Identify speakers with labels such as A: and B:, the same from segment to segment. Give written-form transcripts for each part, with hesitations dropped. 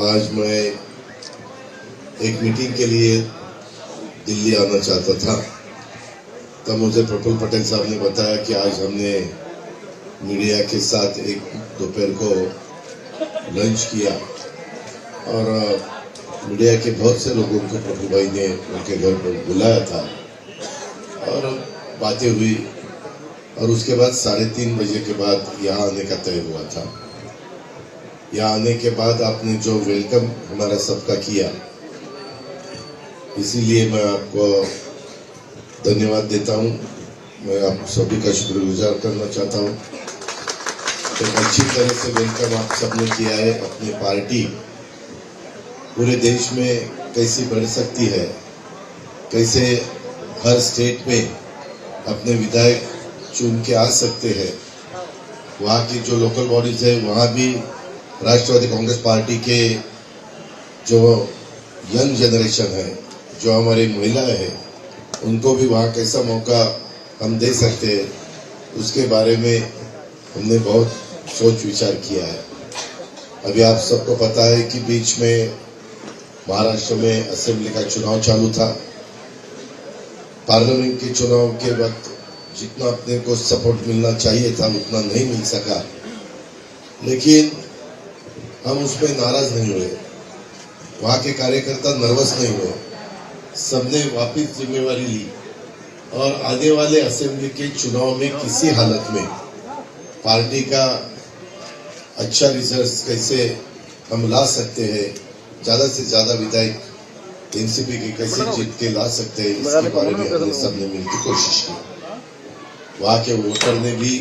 A: आज मैं एक मीटिंग के लिए दिल्ली आना चाहता था, तब मुझे प्रफुल्ल पटेल साहब ने बताया कि आज हमने मीडिया के साथ एक दोपहर को लंच किया और मीडिया के बहुत से लोगों को प्रफुल्ल भाई ने उनके घर पर बुलाया था और बातें हुई और उसके बाद 3:30 बजे के बाद यहाँ आने का तय हुआ था। यहाँ आने के बाद आपने जो वेलकम हमारा सबका किया, इसीलिए मैं आपको धन्यवाद देता हूँ। मैं आप सभी का शुक्रगुजार करना चाहता हूँ। एक अच्छी तरह से वेलकम आप सबने किया है। अपनी पार्टी पूरे देश में कैसी बढ़ सकती है, कैसे हर स्टेट में अपने विधायक चुन के आ सकते हैं, वहाँ की जो लोकल बॉडीज है वहाँ भी राष्ट्रवादी कांग्रेस पार्टी के जो यंग जनरेशन है, जो हमारी महिलाएं हैं, उनको भी वहाँ कैसा मौका हम दे सकते हैं, उसके बारे में हमने बहुत सोच विचार किया है। अभी आप सबको पता है कि बीच में महाराष्ट्र में असेंबली का चुनाव चालू था। पार्लियामेंट के चुनाव के वक्त जितना अपने को सपोर्ट मिलना चाहिए था उतना नहीं मिल सका, लेकिन हम उसमें नाराज नहीं हुए। वहाँ के कार्यकर्ता नर्वस नहीं हुए, सबने वापस जिम्मेवारी ली और आने वाले असेंबली के चुनाव में किसी हालत में पार्टी का अच्छा रिजल्ट कैसे हम ला सकते हैं, ज्यादा से ज्यादा विधायक एनसीपी के कैसे जीत के ला सकते हैं, इसके बारे में हमने सबने मिलकर कोशिश की। वहाँ के वोटर ने भी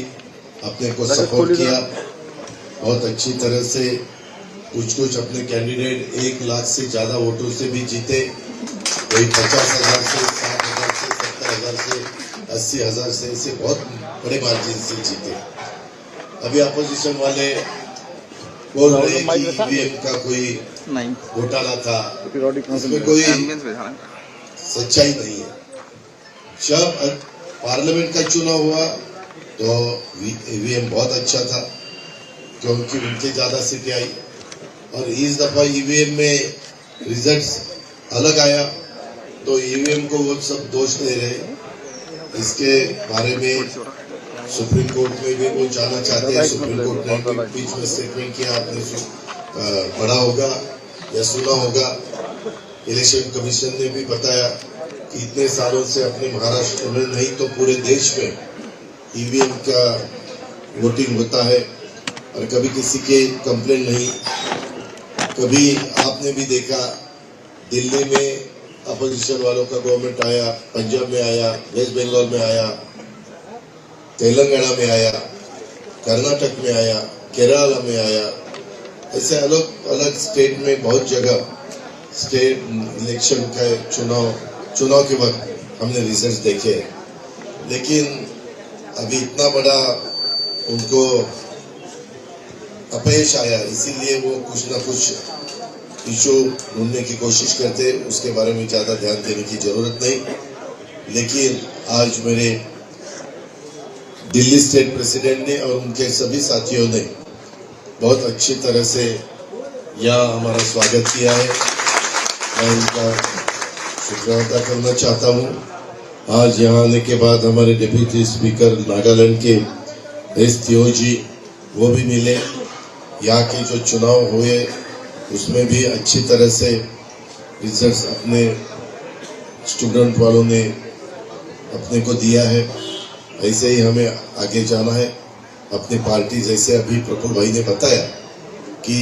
A: अपने को सपोर्ट किया बहुत अच्छी तरह से। कुछ अपने कैंडिडेट 1 लाख से ज्यादा वोटों से भी जीते, कोई 50,000 से 60,000 से 70,000 से 80,000 से, ऐसे बहुत बड़े मार्जिन से जीते। अभी अपोजिशन वाले बोल रहे हैं कि ईवीएम का कोई घोटाला था, इसमें कोई सच्चाई नहीं है। जब पार्लियामेंट का चुनाव हुआ तो ईवीएम बहुत अच्छा था, क्योंकि उनके ज्यादा सीटें आई और इस दफा ईवीएम में रिजल्ट्स अलग आया, तो ईवीएम को वो सब दोष दे रहे। इसके बारे में सुप्रीम कोर्ट में भी वो जाना चाहते हैं। सुप्रीम कोर्ट ने बीच में स्टेटमेंट किया, आपने पढ़ा होगा या सुना होगा। इलेक्शन कमीशन ने भी बताया कि इतने सालों से अपने महाराष्ट्र में नहीं तो पूरे देश में ईवीएम का वोटिंग होता है और कभी किसी के कंप्लेंट नहीं। कभी आपने भी देखा दिल्ली में अपोजिशन वालों का गवर्नमेंट आया, पंजाब में आया, वेस्ट बंगाल में आया, तेलंगाना में आया, कर्नाटक में आया, केरला में आया, ऐसे अलग अलग स्टेट में बहुत जगह स्टेट इलेक्शन का चुनाव के वक्त हमने रिजल्ट देखे। लेकिन अभी इतना बड़ा उनको अपयश आया, इसीलिए वो कुछ ना कुछ इशू ढूंढने की कोशिश करते। उसके बारे में ज्यादा ध्यान देने की जरूरत नहीं। लेकिन आज मेरे दिल्ली स्टेट प्रेसिडेंट ने और उनके सभी साथियों ने बहुत अच्छी तरह से यहाँ हमारा स्वागत किया है। मैं उनका शुक्रिया अदा करना चाहता हूँ। आज यहाँ आने के बाद हमारे डिप्टी स्पीकर नागालैंड के एस तियोजी वो भी मिले। यहाँ के जो चुनाव हुए उसमें भी अच्छी तरह से रिजल्ट्स अपने स्टूडेंट वालों ने अपने को दिया है। ऐसे ही हमें आगे जाना है। अपनी पार्टी, जैसे अभी प्रफुल्ल भाई ने बताया कि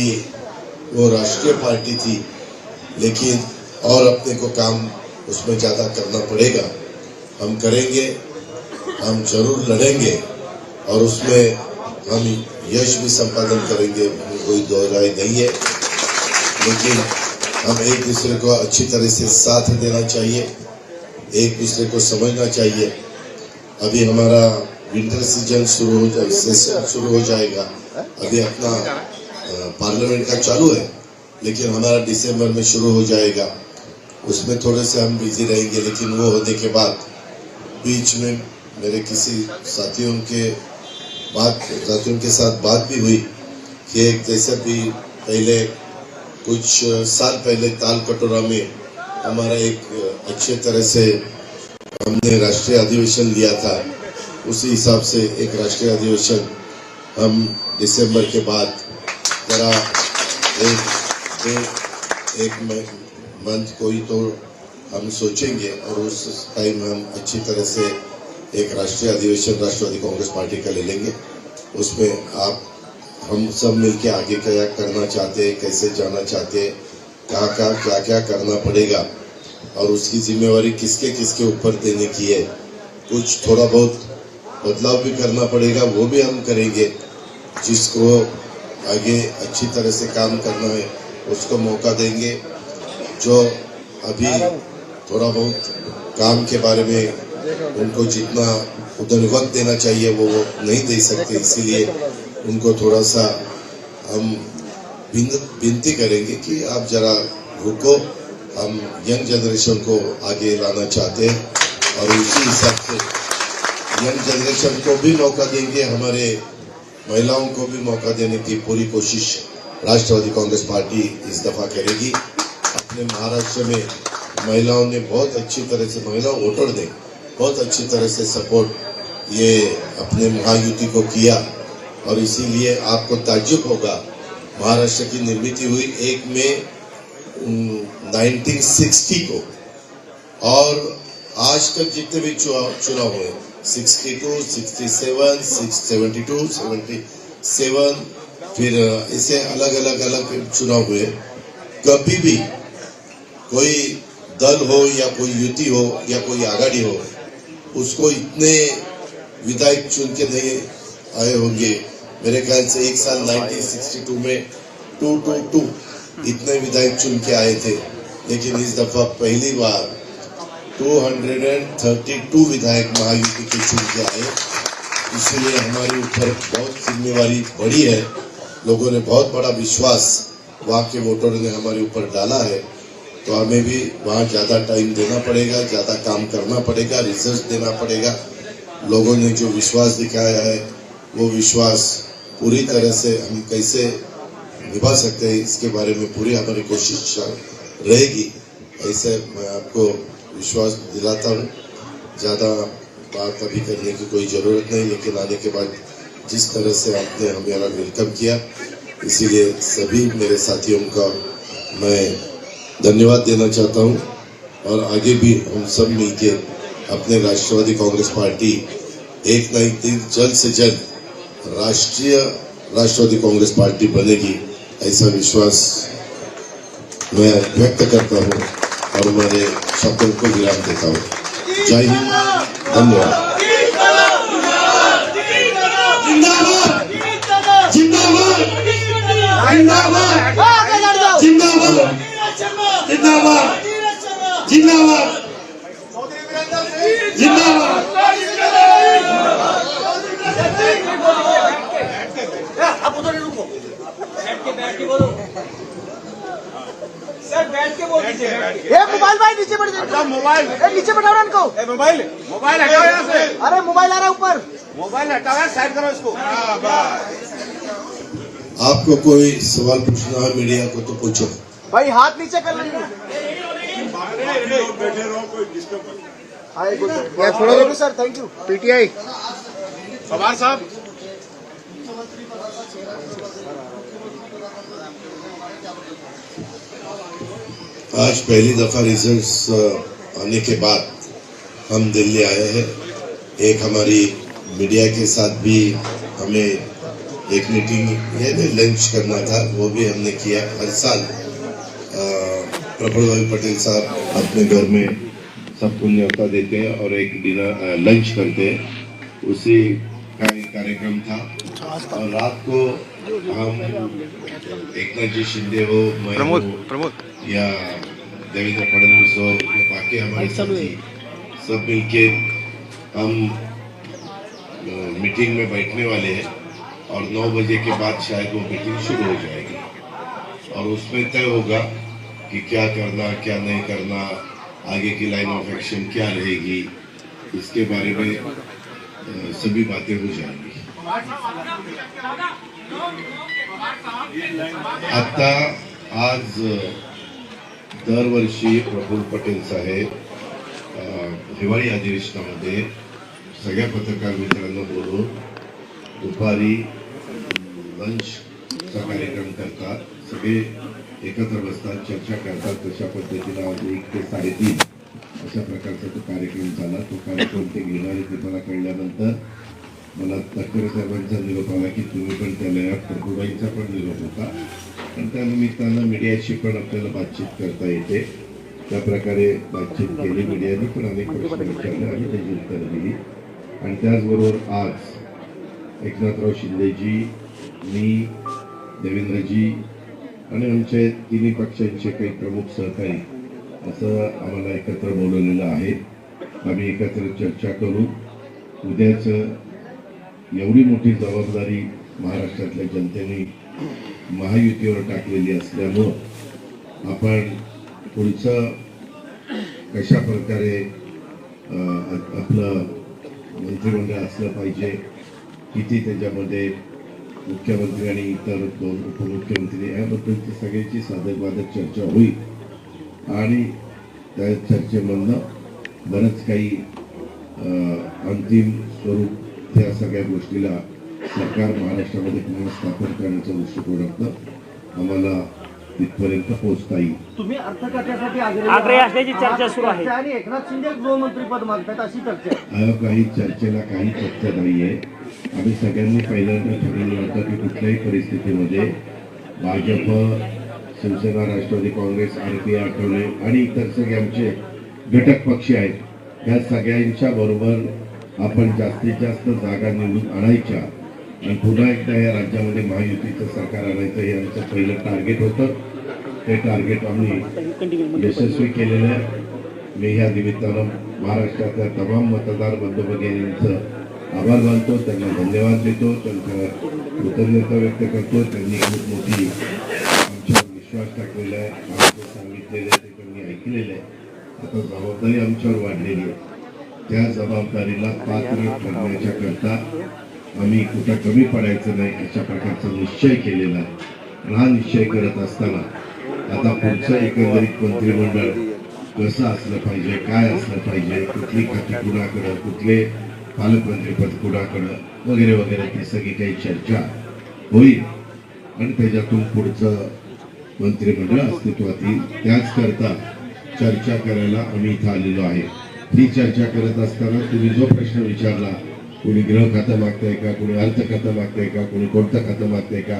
A: वो राष्ट्रीय पार्टी थी, लेकिन और अपने को काम उसमें ज़्यादा करना पड़ेगा। हम करेंगे, हम जरूर लड़ेंगे और उसमें हम यश भी संपादन करेंगे, कोई दो राय नहीं है। लेकिन हम एक दूसरे को अच्छी तरह से साथ देना चाहिए, एक दूसरे को समझना चाहिए। अभी हमारा विंटर सीजन शुरू हो जाएगा। अभी अपना पार्लियामेंट का चालू है, लेकिन हमारा दिसंबर में शुरू हो जाएगा। उसमें थोड़े से हम बिजी रहेंगे। लेकिन वो होने के बाद बीच में मेरे किसी साथियों के साथ बात भी हुई कि एक जैसे भी पहले कुछ साल पहले ताल कटोरा में हमारा एक अच्छे तरह से हमने राष्ट्रीय अधिवेशन लिया था। उसी हिसाब से एक राष्ट्रीय अधिवेशन हम दिसंबर के बाद जरा एक मंथ कोई तो हम सोचेंगे और उस टाइम हम अच्छी तरह से एक राष्ट्रीय अधिवेशन राष्ट्रवादी कांग्रेस पार्टी का ले लेंगे। उसमें आप हम सब मिलके आगे क्या करना चाहते हैं, कैसे जाना चाहते हैं, कहाँ क्या क्या करना पड़ेगा और उसकी जिम्मेवारी किसके किसके ऊपर देने की है। कुछ थोड़ा बहुत बदलाव भी करना पड़ेगा, वो भी हम करेंगे। जिसको आगे अच्छी तरह से काम करना है उसको मौका देंगे। जो अभी थोड़ा बहुत काम के बारे में उनको जितना उधर वक्त देना चाहिए वो नहीं दे सकते, इसीलिए उनको थोड़ा सा हम विनती करेंगे कि आप जरा रुको। हम यंग जनरेशन को आगे लाना चाहते हैं और उसी हिसाब से यंग जनरेशन को भी मौका देंगे। हमारे महिलाओं को भी मौका देने की पूरी कोशिश राष्ट्रवादी कांग्रेस पार्टी इस दफा करेगी। अपने महाराष्ट्र में महिलाओं ने बहुत अच्छी तरह से, महिला वोटर ने बहुत अच्छी तरह से सपोर्ट ये अपने महायुति को किया और इसीलिए आपको ताज्जुब होगा, महाराष्ट्र की निर्मित हुई 1 मई 1960 को और आज तक जितने भी चुनाव हुए 62, 67, 72, 77 फिर इसे अलग चुनाव हुए, कभी भी कोई दल हो या कोई युति हो या कोई आघाड़ी हो उसको इतने विधायक चुन के नहीं आए होंगे। मेरे ख्याल से एक साल 1962 में 222 इतने विधायक चुन के आए थे, लेकिन इस दफा पहली बार 232 विधायक महायुति के चुन के आए। इसलिए हमारे ऊपर बहुत जिम्मेवारी बड़ी है। लोगों ने बहुत बड़ा विश्वास वहाँ के वोटरों ने हमारे ऊपर डाला है, तो हमें भी वहाँ ज़्यादा टाइम देना पड़ेगा, ज़्यादा काम करना पड़ेगा, रिसर्च देना पड़ेगा। लोगों ने जो विश्वास दिखाया है वो विश्वास पूरी तरह से हम कैसे निभा सकते हैं इसके बारे में पूरी हमारी कोशिश रहेगी। ऐसे मैं आपको विश्वास दिलाता हूँ। ज़्यादा बात अभी करने की कोई ज़रूरत नहीं, लेकिन आने के बाद जिस तरह से आपने हमारा वेलकम किया, इसीलिए सभी मेरे साथियों का मैं धन्यवाद देना चाहता हूँ और आगे भी हम सब मिलके अपने राष्ट्रवादी कांग्रेस पार्टी एक न एक दिन जल्द से जल्द राष्ट्रवादी कांग्रेस पार्टी बनेगी, ऐसा विश्वास मैं व्यक्त करता हूँ और मेरे शब्दों को विराम देता हूँ। जय हिंद, धन्यवाद।
B: ये मोबाइल भाई नीचे बैठ जाओ। मोबाइल नीचे बैठाओ ना इनको। मोबाइल हटाओ यहाँ से। अरे मोबाइल आ रहा है ऊपर। मोबाइल हटाओ, साइड करो इसको।
A: आपको कोई सवाल पूछना है मीडिया को तो पूछो।
B: भाई हाथ नीचे कर लेंगे।
C: बैठे रहो, कोई डिस्टर्ब
B: मत। थोड़ा sir, thank you. PTI
C: Pawar साहब,
A: आज पहली दफा रिजल्ट्स आने के बाद हम दिल्ली आए हैं। एक हमारी मीडिया के साथ भी हमें एक मीटिंग लंच करना था, वो भी हमने किया। हर साल प्रफुल्ल भाई पटेल साहब अपने घर में सबको न्योता देते हैं और एक डिनर लंच करते हैं, उसी का एक कार्यक्रम था। और रात को हम एकनाथ जी शिंदे हो, मैं या देवेंद्र फडणवीस हो या बाकी हमारे साथी सब मिलके हम मीटिंग में बैठने वाले हैं और 9 बजे के बाद शायद वो मीटिंग शुरू हो जाएगी और उसमें तय होगा कि क्या करना क्या नहीं करना, आगे की लाइन ऑफ एक्शन क्या रहेगी, इसके बारे में सभी बातें हो जाएंगी। आता आज दरवर्षी प्रफुल्ल पटेल साहेब हिवाळी अधिवेशनामध्ये सगळ्या पत्रकार मित्रांना बोलून दुपारी लंचचा कार्यक्रम करतात, सगळे एकत्र बसतात, चर्चा करतात. तशा पद्धतीने आज 1 ते 3:30 अशा प्रकारचा तो कार्यक्रम झाला. तो कार्यक्रम ते घेणारे ते मला कळल्यानंतर मला तटकरे साहेबांचा निरोप आला की तुम्ही पण त्याला या, प्रभुबाईंचा पण निरोप होता. पण त्या निमित्तानं मीडियाशी पण आपल्याला बातचीत करता येते. त्या प्रकारे बातचीत केली. मीडियाने पण अनेक प्रश्न विचारले आणि त्याची उत्तरं दिली. आणि त्याचबरोबर आज एकनाथराव शिंदेजी, मी, देवेंद्रजी आणि आमचे तिन्ही पक्षांचे काही प्रमुख सहकारी असं आम्हाला एकत्र बोलवलेलं आहे. आम्ही एकत्र चर्चा करू. उद्याच एवढी मोठी जबाबदारी महाराष्ट्रातल्या जनतेने महायुतीवर टाकलेली असल्यामुळं आपण पुढचं कशा प्रकारे आपलं मंत्रिमंडळ असलं पाहिजे, किती त्याच्यामध्ये मुख्यमंत्री आणि इतर 2 उपमुख्यमंत्री याबद्दलची सगळ्याची साधकबाधक चर्चा होईल आणि त्या चर्चेमधनं बरंच काही अंतिम स्वरूप त्या सगळ्या गोष्टीला सरकार महाराष्ट्रामध्ये पुन्हा स्थापन करण्याच्या दृष्टिकोनातनं आम्हाला तिथपर्यंत पोहोचता येईल.
B: तुम्ही अर्थखात्यासाठी आग्रही असल्याची चर्चा सुरू आहे आणि एकनाथ शिंदे गृहमंत्रीपद मागतात अशी चर्चा आहे.
A: काही चर्चेला काही तथ्य नाहीये. आम्ही सगळ्यांनी पहिल्यांदा ठरवलं होतं की कुठल्याही परिस्थितीमध्ये भाजप, शिवसेना, राष्ट्रवादी काँग्रेस, RP आठवले आणि इतर सगळे आमचे घटक पक्ष आहेत, या सगळ्यांच्या बरोबर आपण जास्तीत जास्त जागा निवडून आणायच्या आणि पुन्हा एकदा या राज्यामध्ये महायुतीचं सरकार आणायचं हे आमचं पहिलं टार्गेट होतं. ते टार्गेट आम्ही यशस्वी केलेलं आहे. मी ह्या निमित्तानं महाराष्ट्रातल्या तमाम मतदार बंधू भगिनींचं आभार मानतो, त्यांना धन्यवाद देतो, त्यांचा कृतज्ञता व्यक्त करतो. त्यांनी खूप मोठी आमच्यावर विश्वास टाकलेला आहे. आमचं सांगितलेलं आहे ते त्यांनी ऐकलेलं आहे. आता जबाबदारी आमच्यावर वाढलेली आहे. त्या जबाबदारीला पात्र ठरण्याच्या करता आम्ही कुठं कमी पडायचं नाही अशा प्रकारचा निश्चय केलेला आहे. हा निश्चय करत असताना आता पुढचं एकंदरीत मंत्रिमंडळ कसं असलं पाहिजे, काय असलं पाहिजे, कुठली खाती कुणाकडं, कुठले पालकमंत्रीपद कुणाकडं वगैरे वगैरे ती सगळी काही चर्चा होईल आणि त्याच्यातून पुढचं मंत्रिमंडळ अस्तित्वात येईल. त्याच करता चर्चा करायला आम्ही इथं आलेलो आहे. ही चर्चा करत असताना तुम्ही जो प्रश्न विचारला, कोणी गृह खातं मागताय का, कोणी अर्थ खातं मागताय का, कोणी कोणतं खातं मागताय का,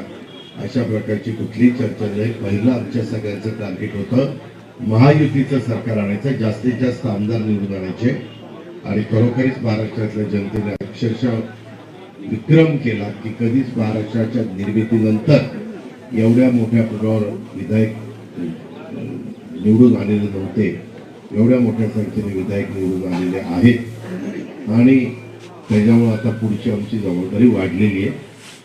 A: अशा प्रकारची कुठलीही चर्चा नाही. पहिलं आमच्या सगळ्यांचं टार्गेट होतं महायुतीचं सरकार आणायचं, जास्तीत जास्त आमदार निवडून आणायचे आणि खरोखरीच महाराष्ट्रातल्या जनतेने अक्षरशः विक्रम केला की कधीच महाराष्ट्राच्या निर्मितीनंतर एवढ्या मोठ्या पदावर विधायक निवडून आलेले नव्हते. एवढ्या मोठ्या संख्येने विधायक निवडून आलेले आहेत आणि त्याच्यामुळे आता पुढची आमची जबाबदारी वाढलेली आहे.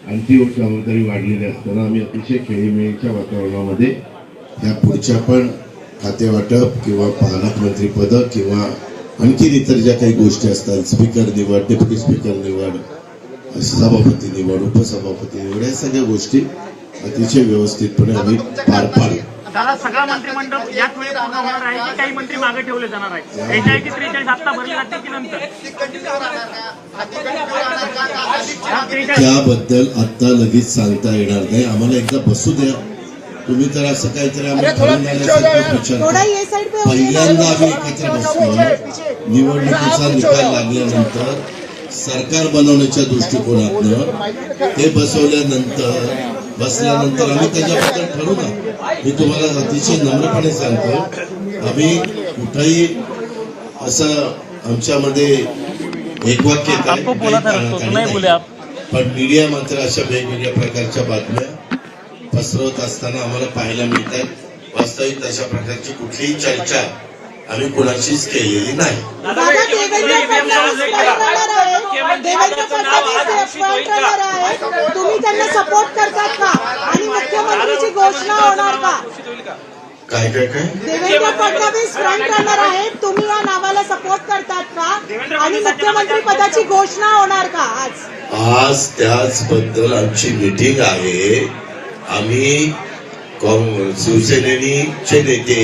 A: आणि ती जबाबदारी वाढलेली असताना आम्ही अतिशय खेळीमेळीच्या वातावरणामध्ये ह्या पुढच्या पण खातेवाटप किंवा पालकमंत्रीपद किंवा आणखी इतर ज्या काही गोष्टी असतात, स्पीकर निवड, डेप्युटी स्पीकर निवड, सभापती निवड, उपसभापती निवड, या सगळ्या गोष्टी अतिशय व्यवस्थितपणे आम्ही पार पाडू.
B: दादा, सगळा मंत्रिमंडळ याच वेळी पूर्ण होणार आहे की काही मंत्री मागे ठेवले जाणार आहे? 43 हप्ता भरले जातील की नंतर?
A: त्याबद्दल आता लगेच सांगता येणार नाही. आम्हाला एकदा बसू द्या. तुम्ही तर असं काहीतरी पहिल्यांदा आम्ही एकत्र बसतो. निवडणुकीचा निकाल लागल्यानंतर सरकार बनवण्याच्या दृष्टिकोनातनं ते बसल्यानंतर आम्ही त्याच्याबद्दल ठरवू ना. मी तुम्हाला अतिशय नम्रपणे सांगतो, आम्ही कुठंही असं आमच्यामध्ये एकवाक्य पण मीडिया मात्र अशा वेगवेगळ्या प्रकारच्या बातम्या पसरवत असताना आम्हाला पाहायला मिळतात. वास्तविक अशा प्रकारची कुठलीही चर्चा आम्ही कुणाशीच केलेली नाही.
D: तुम्ही त्यांना सपोर्ट करतात का आणि मुख्यमंत्रीची घोषणा होणार का?
A: काय
D: देवेंद्र फडणवीस फ्रंट रनर आहेत, तुम्ही या नावाला सपोर्ट करतात का आणि मुख्यमंत्री पदाची घोषणा होणार का? आज
A: त्याचबद्दल आमची मीटिंग आहे. आम्ही शिवसेनेचे नेते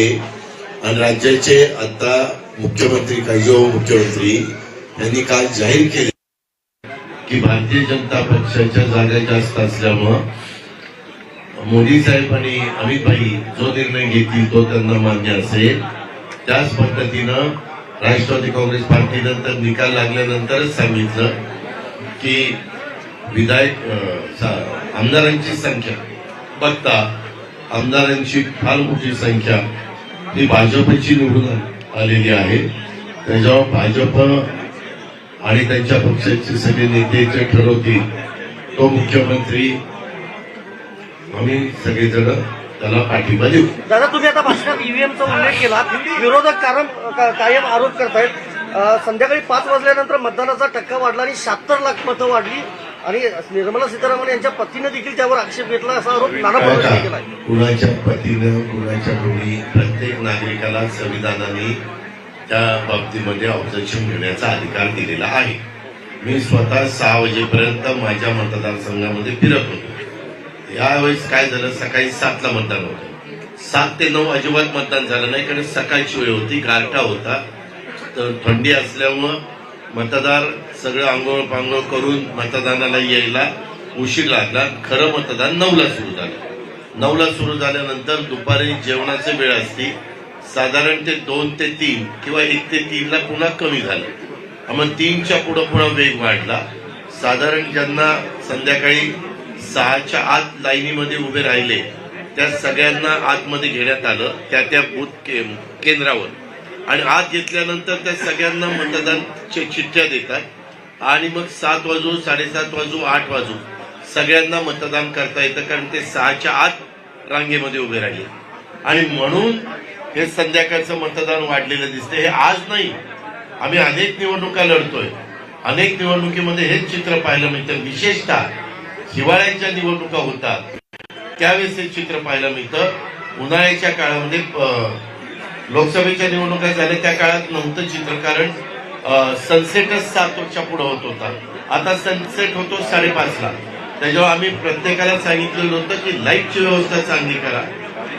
A: आणि राज्याचे आता मुख्यमंत्री काही उपमुख्यमंत्री यांनी काल जाहीर केले की भारतीय जनता पक्षाच्या जागा जास्त असल्यामुळं मोदी साहेब आणि अमित भाई जो निर्णय घेतील तो त्यांना मान्य असेल. त्याच पद्धतीनं राष्ट्रवादी काँग्रेस पार्टीनंतर निकाल लागल्यानंतरच सांगितलं की आमदारांची संख्या बघता आमदारांची फार मोठी संख्या ही भाजपची निवडून आलेली आहे. त्याच्यावर भाजप आणि त्यांच्या पक्षाचे सगळे नेते जे ठरवतील तो मुख्यमंत्री आम्ही सगळेजण त्याला पाठिंबा देऊ.
B: दादा, तुम्ही आता भाषणात ईव्हीएमचा उल्लेख केला. विरोधक कायम आरोप करतायत संध्याकाळी 5 वाजल्यानंतर मतदानाचा टक्का वाढला आणि 76 लाख मतं वाढली आणि निर्मला सीतारामन यांच्या पतीनं देखील त्यावर आक्षेप घेतला असा आरोप नाना पटोलेंनी केला.
A: कुणाच्या पतीनं कुणाच्या मुली प्रत्येक नागरिकाला संविधानाने त्या बाबतीमध्ये ऑब्जेक्शन घेण्याचा अधिकार दिलेला आहे. मी स्वतः 6 वाजेपर्यंत माझ्या मतदारसंघामध्ये फिरत होतो. यावेळेस काय झालं, सकाळी 7ला मतदान होतं. 7 ते 9 अजिबात मतदान झालं नाही, कारण सकाळची वेळ होती, गारठा होता, तर थंडी असल्यामुळं मतदार सगळं आंघोळ पांघोळ करून मतदानाला यायला उशीर लागला. खरं मतदान 9ला सुरू झालं. 9ला सुरू झाल्यानंतर दुपारी जेवणाची वेळ असती, साधारण ते 2 ते 3 किंवा 1 ते 3ला पुन्हा कमी झालं. मग 3च्या पुढं पुन्हा वेग वाढला. साधारण ज्यांना संध्याकाळी 6च्या आत लाईनीमध्ये उभे राहिले त्या सगळ्यांना आतमध्ये घेण्यात आलं त्या बूथ केंद्रावर, आणि आत घेतल्यानंतर त्या सगळ्यांना मतदानच्या चिठ्ठ्या देतात आणि मग 7 वाजू 7:30 वाजू 8 वाजू सगळ्यांना मतदान करता येतं, कारण ते 6च्या आत रांगेमध्ये उभे राहिले. आणि म्हणून हे संध्याकाळचं मतदान वाढलेलं दिसते. हे आज नाही, आम्ही अनेक निवडणुका लढतोय, अनेक निवडणुकीमध्ये हेच चित्र पाहायला मिळतं. विशेषतः हिवाळ्याच्या निवडणुका होतात त्यावेळेस हे चित्र पाहायला मिळतं. उन्हाळ्याच्या काळामध्ये लोकसभेच्या निवडणुका झाल्या त्या काळात नव्हतं चित्र, कारण सनसेटच 7च्या पुढे होत होता. आता सनसेट होतो 5:30ला. त्याच्यावर आम्ही प्रत्येकाला सांगितलेलं होतं की लाईटची व्यवस्था चांगली करा,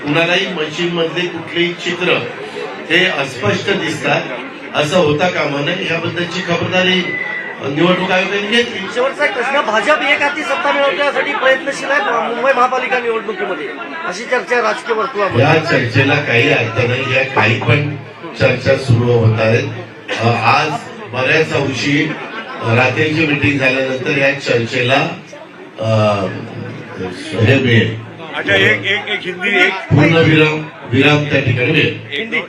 A: कुणालाही मशीन मधले कुठलेही चित्र हे अस्पष्ट दिसतात असं होता कामा नये. याबद्दलची खबरदारी निवडणूक आयोगाने घेतली.
B: शेवटचा एक प्रश्न, भाजप एक हाती सत्ता मिळवण्यासाठी प्रयत्नशील आहे मुंबई महापालिका निवडणुकीमध्ये, अशी चर्चा राजकीय वर्तुळामध्ये.
A: या चर्चेला काही अर्थ नाही. या काही पण चर्चा सुरू होत आहेत. आज बऱ्याच अंशी रात्रीची मिटिंग झाल्यानंतर या चर्चेला हे मिळेल.
C: अच्छा, एक हिंदी, एक
A: पूर्ण विराम त्या ठिकाणी मिळेल.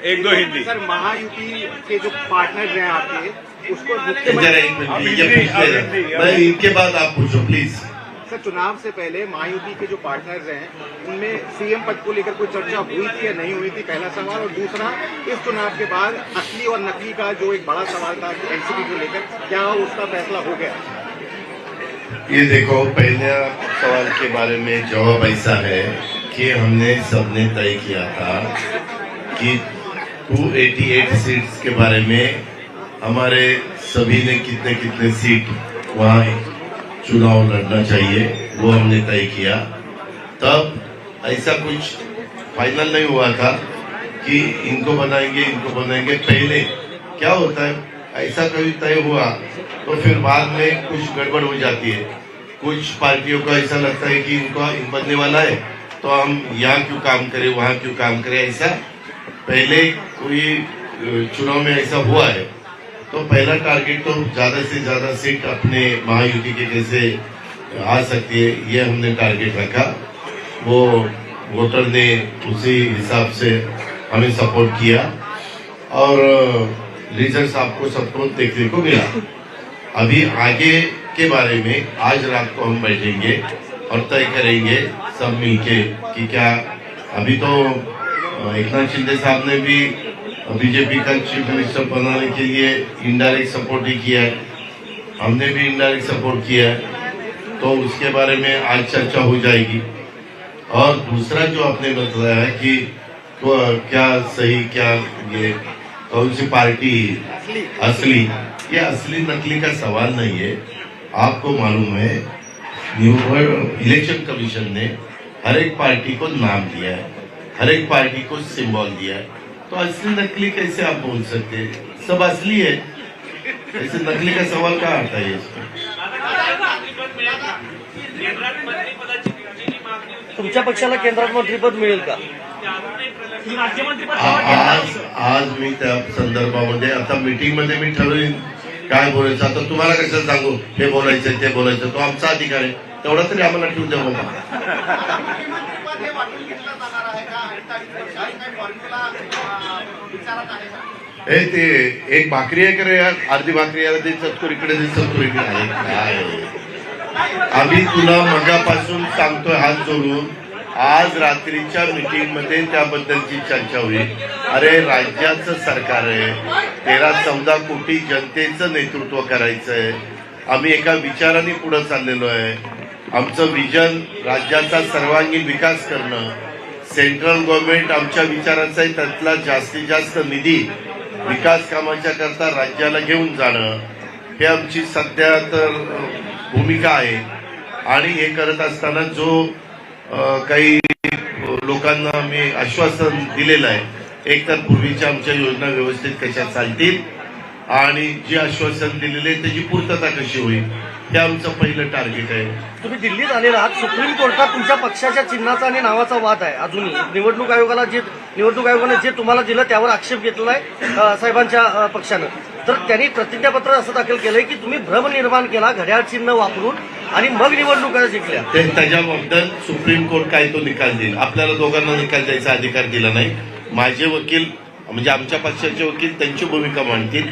C: एक दो हिंदी.
E: सर, महायुति के जो पार्टनर्स हैं आपके, उसको
A: जरा एक मिनट, ये पूछते हैं, मैं इनके बाद आप पूछो प्लीज.
E: सर, चुनाव से पहले महायुति के जो पार्टनर्स हैं उनमें सीएम पद को लेकर कोई चर्चा हुई थी या नहीं हुई थी, पहला सवाल. और दूसरा, इस चुनाव के बाद असली और नकली का जो एक बड़ा सवाल था एनसीपी को लेकर, क्या उसका फैसला हो गया?
A: ये देखो, पहले सवाल के बारे में जवाब ऐसा है कि हमने सबने तय किया था कि 288 सीट्स के बारे में हमारे सभी ने कितने कितने सीट वहाँ चुनाव लड़ना चाहिए वो हमने तय किया. तब ऐसा कुछ फाइनल नहीं हुआ था कि इनको बनाएंगे. पहले क्या होता है, ऐसा कभी तय हुआ तो फिर बाद में कुछ गड़बड़ हो जाती है. कुछ पार्टियों को ऐसा लगता है कि इनको बनने वाला है तो हम यहाँ क्यों काम करें, वहाँ क्यों काम करें. ऐसा पहले कोई चुनाव में ऐसा हुआ है. तो पहला टारगेट तो ज्यादा से ज्यादा सीट अपने महायुति के कैसे आ सकती है, ये हमने टारगेट रखा. वो वोटर ने उसी हिसाब से हमें सपोर्ट किया और रिजल्ट आपको सबको देखने को मिला. अभी आगे के बारे में आज रात को हम बैठेंगे और तय करेंगे सब मिलके कि क्या. अभी तो एकनाथ शिंदे साहब ने भी बीजेपी का चीफ मिनिस्टर बनाने के लिए इनडायरेक्ट सपोर्ट ही किया है, हमने भी इनडायरेक्ट सपोर्ट किया है. तो उसके बारे में आज चर्चा हो जाएगी. और दूसरा जो आपने बताया है कि तो क्या सही, क्या ये कौन सी पार्टी असली, ये असली नकली का सवाल नहीं है. आपको मालूम है इलेक्शन कमीशन ने
F: हर एक पार्टी को नाम दिया है, हर एक पार्टी को सिंबल दिया है, तो असली नकली कैसे आप बोल सकते हैं? सब असली है, ऐसे नकली का सवाल कहाँ आता है इसमें?
B: तुमच्या पक्षाला केंद्रात मंत्रीपद मिळेल का?
F: आज मी त्या संदर्भामध्ये आता मीटिंग मध्ये मी ठरवीन काय बोलायचं. आता तुम्हाला कसं सांगू हे बोलायचं ते बोलायचं, तो आमचा अधिकार आहे, तेवढा तरी आम्हाला ठेवू द्या बाबा. हे ते एक भाकरी आहे करे यार, अर्धी भाकरी याला दे चतकोर इकडे दे चतकोर इकडे आहे काय? आम्ही तुला मगापासून सांगतोय हात जोडून, आज रात्रीच्या मीटिंग मध्ये त्याबद्दलची चर्चा होईल. अरे राज्याचं सरकार आहे, 13-14 कोटी जनतेचं नेतृत्व करायचंय. आम्ही एका विचाराने पुढे चाललेलो आहे. आमचं विजन राज्याचा सर्वांगीण विकास करणं, सेंट्रल गव्हर्नमेंट आमच्या विचाराचा आहे त्यातला जास्तीत जास्त निधी विकास कामाच्या करता राज्याला घेऊन जाणं, हे आमची सध्या तर भूमिका आहे. आणि हे करत असताना जो काही लोकांना आम्ही आश्वासन दिलेलं आहे, एक तर पूर्वीच्या आमच्या योजना व्यवस्थित कशा चालतील आणि जी आश्वासन दिलेले त्याची पूर्तता कशी होईल, हे आमचं पहिलं टार्गेट आहे.
B: तुम्ही दिल्लीत आलेला आहात, सुप्रीम कोर्टात तुमच्या पक्षाच्या चिन्हाचा आणि नावाचा वाद आहे अजूनही. निवडणूक आयोगानं जे तुम्हाला दिलं त्यावर आक्षेप घेतला आहे साहेबांच्या पक्षानं. तर त्यांनी प्रतिज्ञापत्र असं दाखल केलंय की तुम्ही भ्रम निर्माण केला घड्याळ चिन्ह वापरून आणि मग निवडणुका जिंकल्या.
F: त्याच्याबद्दल सुप्रीम कोर्ट काय तो निकाल देईल. आपल्याला दोघांना निकाल द्यायचा अधिकार दिला नाही. माझे वकील म्हणजे आमच्या पक्षाचे वकील त्यांची भूमिका मांडतील,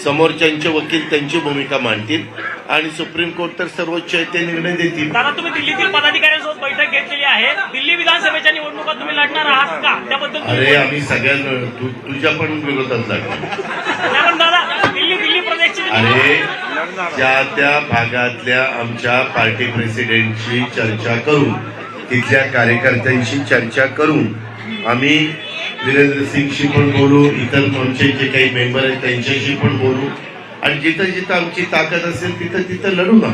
F: समोरच्यांचे वकील त्यांची भूमिका मांडतील आणि सुप्रीम कोर्ट तर सर्वोच्च आहे ते निर्णय देतील.
G: दादा, तुम्ही दिल्लीतील पदाधिकाऱ्यांसोबत बैठक घेतलेली आहे. दिल्ली विधानसभेच्या निवडणुका तुम्ही लढणार आहात का? त्याबद्दल
F: अरे आम्ही सगळ्यांना तुझ्या पण विरोधात लागलो.
G: दादा, दिल्ली प्रदेशची
F: अरे त्या भागातल्या आमच्या पार्टी प्रेसिडेंटची चर्चा करून, तिथल्या कार्यकर्त्यांशी चर्चा करून आम्ही वीरेंद्र सिंगशी पण बोलू, इतर आमचे जे काही मेंबर आहेत त्यांच्याशी पण बोलू आणि जिथं जिथं आमची ताकद असेल तिथं तिथं लढू ना.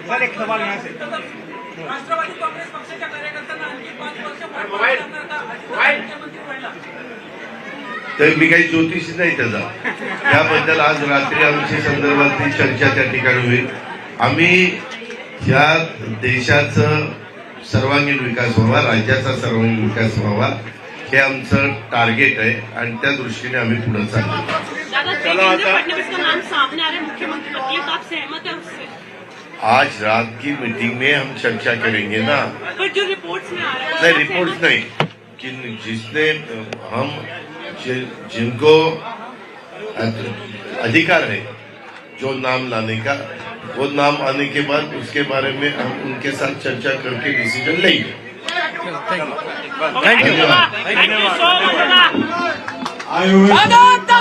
E: सर एक सवाल यहाँ से.
H: राष्ट्रवादी काँग्रेस पक्षाच्या कार्यकर्त्यांना आणखी 5 वर्ष
F: तर मी काही ज्योतिषी नाही त्याचा. त्याबद्दल आज रात्री आमची संदर्भातली चर्चा त्या ठिकाणी होईल. आम्ही या देशाचं सर्वांगीण विकास व्हावा, राज्याचा सर्वांगीण विकास व्हावा, हे आमचं टार्गेट आहे आणि त्या दृष्टीने आम्ही पुढे चाललो.
H: फडणवीस का नाम सामने आ रहा है मुख्यमंत्री पद के लिए, तो आप सहमत है उससे?
F: आज रात की मीटिंग में हम चर्चा करेंगे ना.
H: पर जो रिपोर्ट्स में आ रहा है
F: नहीं, रिपोर्ट नहीं, जिसने हम जिनको अधिकार है जो नाम लाने का, वो नाम आने के बाद उसके बारे में हम उनके साथ चर्चा करके डिसीजन लेंगे.
G: Thank you so much.